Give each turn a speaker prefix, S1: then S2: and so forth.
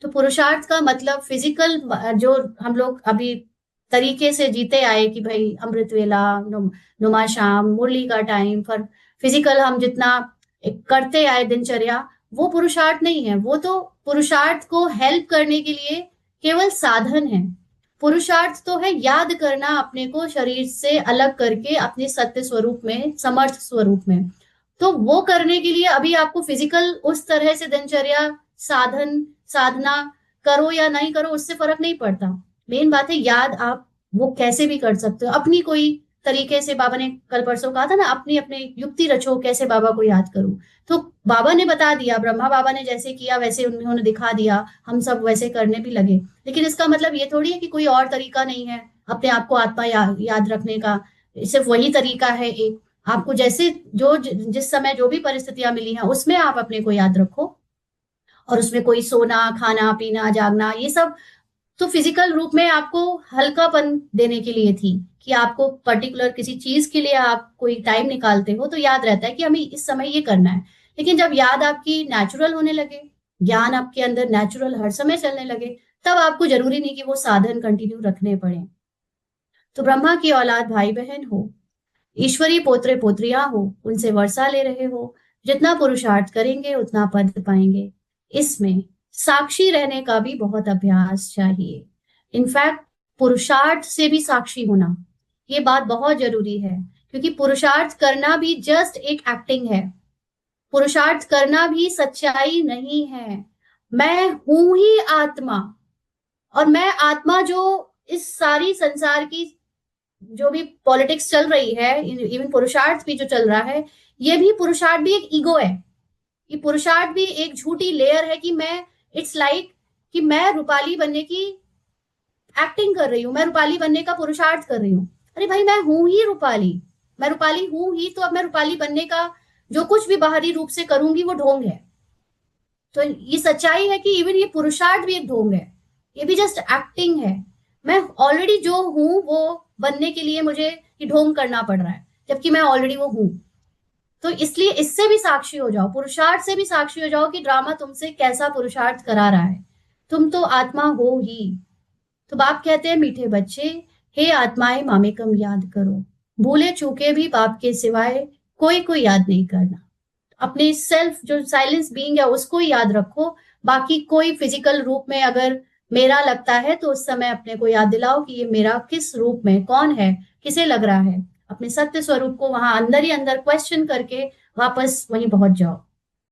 S1: तो पुरुषार्थ का मतलब फिजिकल, जो हम लोग अभी तरीके से जीते आए कि भाई अमृत वेला, नुमा शाम, मुरली का टाइम, पर फिजिकल हम जितना करते आए दिनचर्या, वो पुरुषार्थ नहीं है। वो तो पुरुषार्थ को हेल्प करने के लिए केवल साधन है। पुरुषार्थ तो है याद करना अपने को शरीर से अलग करके अपने सत्य स्वरूप में, समर्थ स्वरूप में। तो वो करने के लिए अभी आपको फिजिकल उस तरह से दिनचर्या, साधन, साधना करो या नहीं करो, उससे फर्क नहीं पड़ता। मेन बात है याद आप वो कैसे भी कर सकते हो अपनी कोई तरीके से। बाबा ने कल परसों कहा था ना, अपनी अपनी युक्ति रचो कैसे बाबा को याद करूं। तो बाबा ने बता दिया, ब्रह्मा बाबा ने जैसे किया वैसे उन्होंने दिखा दिया, हम सब वैसे करने भी लगे। लेकिन इसका मतलब ये थोड़ी है कि कोई और तरीका नहीं है अपने आप को आत्मा याद रखने का। सिर्फ वही तरीका है एक। आपको जैसे जो जिस समय जो भी परिस्थितियां मिली हैं उसमें आप अपने को याद रखो। और उसमें कोई सोना, खाना पीना, जागना, ये सब तो फिजिकल रूप में आपको हल्कापन देने के लिए थी, कि आपको पर्टिकुलर किसी चीज के लिए आप कोई टाइम निकालते हो तो याद रहता है कि हमें इस समय ये करना है। लेकिन जब याद आपकी नेचुरल होने लगे, ज्ञान आपके अंदर नेचुरल हर समय चलने लगे, तब आपको जरूरी नहीं कि वो साधन कंटिन्यू रखने पड़े। तो ब्रह्मा की औलाद भाई बहन हो, ईश्वरी पोत्रे पोत्रियां हो, उनसे वर्षा ले रहे हो, जितना पुरुषार्थ करेंगे उतना पद पाएंगे। इसमें साक्षी रहने का भी बहुत अभ्यास चाहिए। इनफैक्ट पुरुषार्थ से भी साक्षी होना, ये बात बहुत जरूरी है। क्योंकि पुरुषार्थ करना भी जस्ट एक एक्टिंग है। पुरुषार्थ करना भी सच्चाई नहीं है। मैं हूं ही आत्मा, और मैं आत्मा जो इस सारी संसार की जो भी पॉलिटिक्स चल रही है, इवन पुरुषार्थ भी जो चल रहा है, ये भी पुरुषार्थ भी एक ईगो है। ये पुरुषार्थ भी एक झूठी लेयर है कि मैं, इट्स लाइक कि मैं रूपाली बनने की एक्टिंग कर रही हूँ, मैं रूपाली बनने का पुरुषार्थ कर रही हूँ। अरे भाई मैं हूं ही रूपाली, मैं रूपाली हूं ही, तो अब मैं रूपाली बनने का जो कुछ भी बाहरी रूप से करूंगी वो ढोंग है। तो ये सच्चाई है कि इवन ये पुरुषार्थ भी एक ढोंग है, ये भी जस्ट एक्टिंग है। मैं ऑलरेडी जो हूं वो बनने के लिए मुझे ये ढोंग करना पड़ रहा है, जबकि मैं ऑलरेडी वो हूं। तो इसलिए इससे भी साक्षी हो जाओ, पुरुषार्थ से भी साक्षी हो जाओ कि ड्रामा तुमसे कैसा पुरुषार्थ करा रहा है। तुम तो आत्मा हो ही। तो बाप कहते हैं मीठे बच्चे, हे आत्माएं मामेकम याद करो, भूले चूके भी बाप के सिवाय कोई को याद नहीं करना। अपने सेल्फ जो साइलेंस बीइंग है उसको याद रखो। बाकी कोई फिजिकल रूप में अगर मेरा लगता है तो उस समय अपने को याद दिलाओ कि ये मेरा किस रूप में कौन है, किसे लग रहा है। अपने सत्य स्वरूप को वहां अंदर ही अंदर क्वेश्चन करके वापस वहीं पहुंच जाओ।